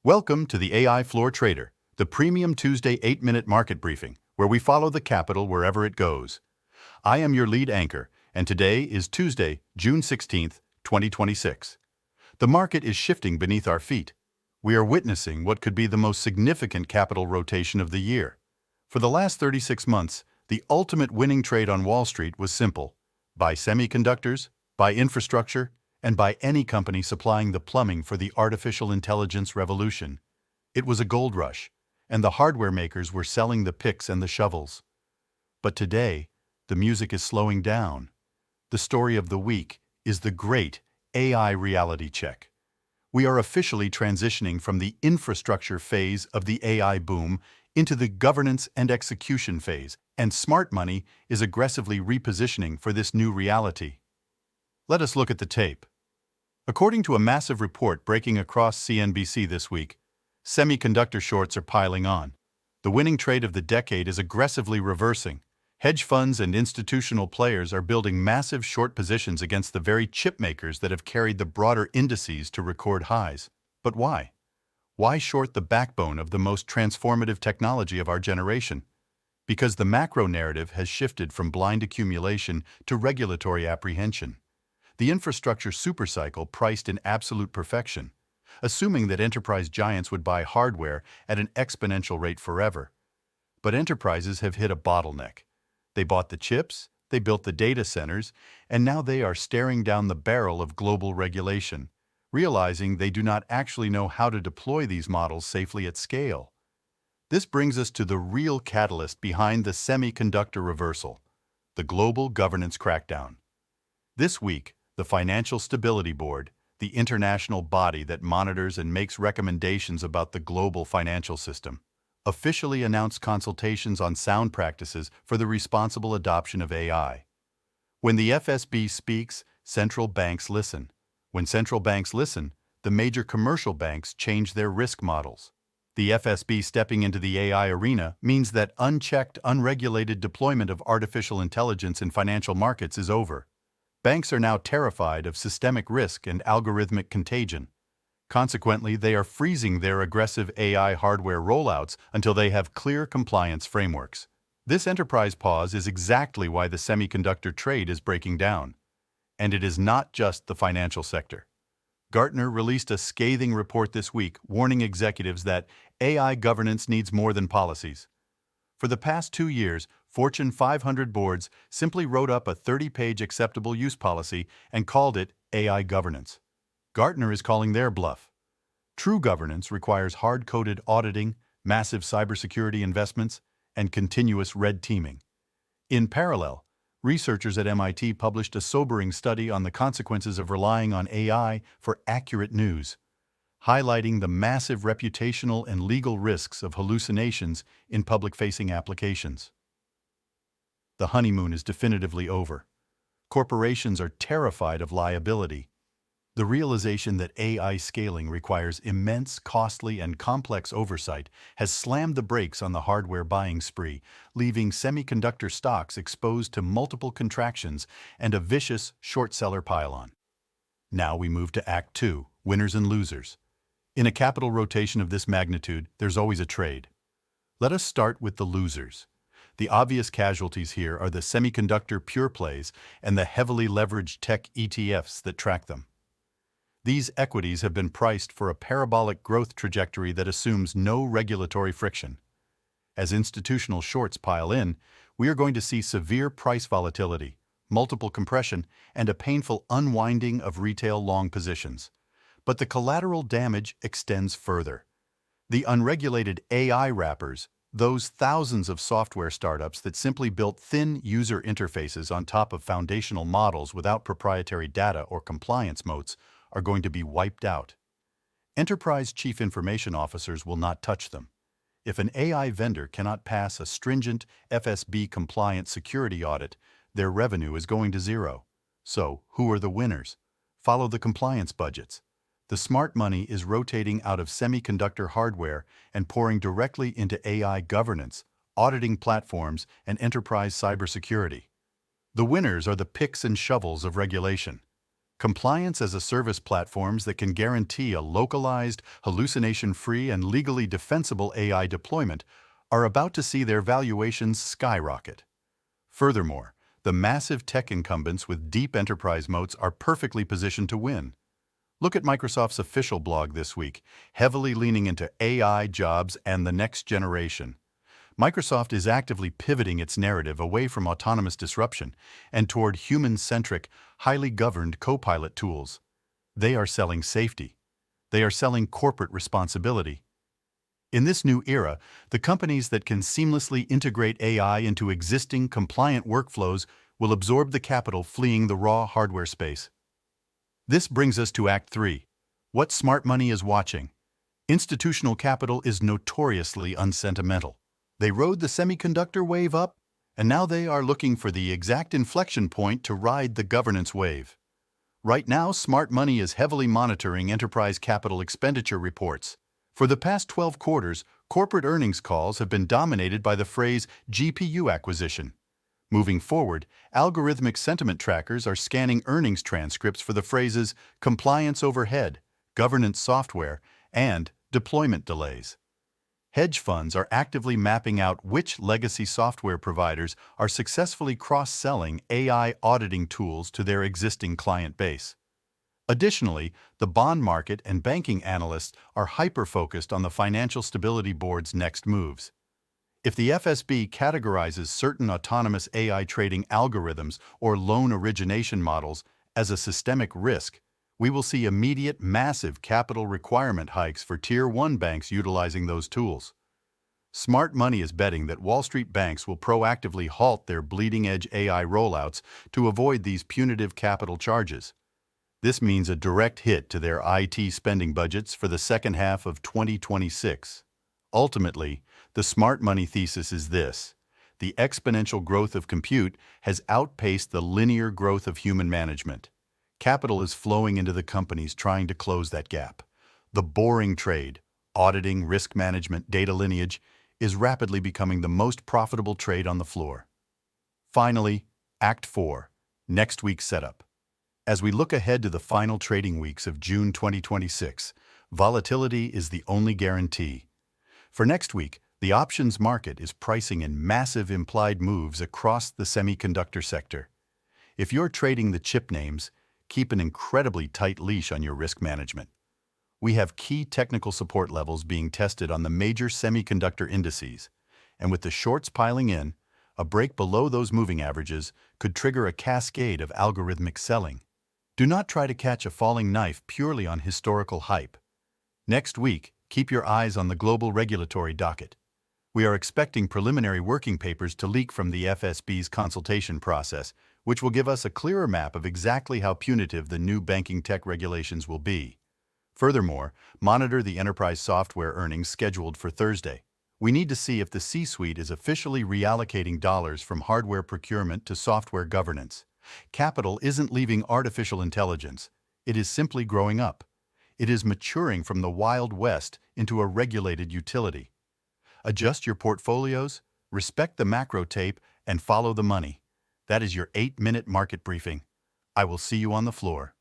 Welcome to the AI Floor Trader, the premium Tuesday 8-minute market briefing, where we follow the capital wherever it goes. I am your lead anchor, and today is Tuesday, June 16th, 2026. The market is shifting beneath our feet. We are witnessing what could be the most significant capital rotation of the year. For the last 36 months, the ultimate winning trade on Wall Street was simple: buy semiconductors, buy infrastructure, and by any company supplying the plumbing for the artificial intelligence revolution. It was a gold rush, and the hardware makers were selling the picks and the shovels. But today, the music is slowing down. The story of the week is the great AI reality check. We are officially transitioning from the infrastructure phase of the AI boom into the governance and execution phase, and smart money is aggressively repositioning for this new reality. Let us look at the tape. According to a massive report breaking across CNBC this week, semiconductor shorts are piling on. The winning trade of the decade is aggressively reversing. Hedge funds and institutional players are building massive short positions against the very chip makers that have carried the broader indices to record highs. But why? Why short the backbone of the most transformative technology of our generation? Because the macro narrative has shifted from blind accumulation to regulatory apprehension. The infrastructure supercycle priced in absolute perfection, assuming that enterprise giants would buy hardware at an exponential rate forever. But enterprises have hit a bottleneck. They bought the chips, they built the data centers, and now they are staring down the barrel of global regulation, realizing they do not actually know how to deploy these models safely at scale. This brings us to the real catalyst behind the semiconductor reversal: the global governance crackdown. This week, the Financial Stability Board, the international body that monitors and makes recommendations about the global financial system, officially announced consultations on sound practices for the responsible adoption of AI. When the FSB speaks, central banks listen. When central banks listen, the major commercial banks change their risk models. The FSB stepping into the AI arena means that unchecked, unregulated deployment of artificial intelligence in financial markets is over. Banks are now terrified of systemic risk and algorithmic contagion. Consequently, they are freezing their aggressive AI hardware rollouts until they have clear compliance frameworks. This enterprise pause is exactly why the semiconductor trade is breaking down. And it is not just the financial sector. Gartner released a scathing report this week warning executives that AI governance needs more than policies. For the past 2 years, Fortune 500 boards simply wrote up a 30-page acceptable use policy and called it AI governance. Gartner is calling their bluff. True governance requires hard-coded auditing, massive cybersecurity investments, and continuous red teaming. In parallel, researchers at MIT published a sobering study on the consequences of relying on AI for accurate news, highlighting the massive reputational and legal risks of hallucinations in public-facing applications. The honeymoon is definitively over. Corporations are terrified of liability. The realization that AI scaling requires immense, costly, and complex oversight has slammed the brakes on the hardware buying spree, leaving semiconductor stocks exposed to multiple contractions and a vicious short-seller pile-on. Now we move to Act 2, winners and losers. In a capital rotation of this magnitude, there's always a trade. Let us start with the losers. The obvious casualties here are the semiconductor pure plays and the heavily leveraged tech ETFs that track them. These equities have been priced for a parabolic growth trajectory that assumes no regulatory friction. As institutional shorts pile in, we are going to see severe price volatility, multiple compression, and a painful unwinding of retail long positions. But the collateral damage extends further. The unregulated AI wrappers, those thousands of software startups that simply built thin user interfaces on top of foundational models without proprietary data or compliance moats, are going to be wiped out. Enterprise chief information officers will not touch them. If an AI vendor cannot pass a stringent FSB-compliant security audit, their revenue is going to zero. So, who are the winners? Follow the compliance budgets. The smart money is rotating out of semiconductor hardware and pouring directly into AI governance, auditing platforms, and enterprise cybersecurity. The winners are the picks and shovels of regulation. Compliance as a service platforms that can guarantee a localized, hallucination-free, and legally defensible AI deployment are about to see their valuations skyrocket. Furthermore, the massive tech incumbents with deep enterprise moats are perfectly positioned to win. Look at Microsoft's official blog this week, heavily leaning into AI, jobs, and the next generation. Microsoft is actively pivoting its narrative away from autonomous disruption and toward human-centric, highly governed Copilot tools. They are selling safety. They are selling corporate responsibility. In this new era, the companies that can seamlessly integrate AI into existing compliant workflows will absorb the capital fleeing the raw hardware space. This brings us to Act 3. What smart money is watching. Institutional capital is notoriously unsentimental. They rode the semiconductor wave up, and now they are looking for the exact inflection point to ride the governance wave. Right now, smart money is heavily monitoring enterprise capital expenditure reports. For the past 12 quarters, corporate earnings calls have been dominated by the phrase GPU acquisition. Moving forward, algorithmic sentiment trackers are scanning earnings transcripts for the phrases compliance overhead, governance software, and deployment delays. Hedge funds are actively mapping out which legacy software providers are successfully cross-selling AI auditing tools to their existing client base. Additionally, the bond market and banking analysts are hyper-focused on the Financial Stability Board's next moves. If the FSB categorizes certain autonomous AI trading algorithms or loan origination models as a systemic risk, we will see immediate massive capital requirement hikes for Tier 1 banks utilizing those tools. Smart money is betting that Wall Street banks will proactively halt their bleeding-edge AI rollouts to avoid these punitive capital charges. This means a direct hit to their IT spending budgets for the second half of 2026. Ultimately, the smart money thesis is this: the exponential growth of compute has outpaced the linear growth of human management. Capital is flowing into the companies trying to close that gap. The boring trade, auditing, risk management, data lineage, is rapidly becoming the most profitable trade on the floor. Finally, Act 4, next week's setup. As we look ahead to the final trading weeks of June 2026, volatility is the only guarantee. For next week, the options market is pricing in massive implied moves across the semiconductor sector. If you're trading the chip names, keep an incredibly tight leash on your risk management. We have key technical support levels being tested on the major semiconductor indices, and with the shorts piling in, a break below those moving averages could trigger a cascade of algorithmic selling. Do not try to catch a falling knife purely on historical hype. Next week, keep your eyes on the global regulatory docket. We are expecting preliminary working papers to leak from the FSB's consultation process, which will give us a clearer map of exactly how punitive the new banking tech regulations will be. Furthermore, monitor the enterprise software earnings scheduled for Thursday. We need to see if the C-suite is officially reallocating dollars from hardware procurement to software governance. Capital isn't leaving artificial intelligence. It is simply growing up. It is maturing from the Wild West into a regulated utility. Adjust your portfolios, respect the macro tape, and follow the money. That is your 8-minute market briefing. I will see you on the floor.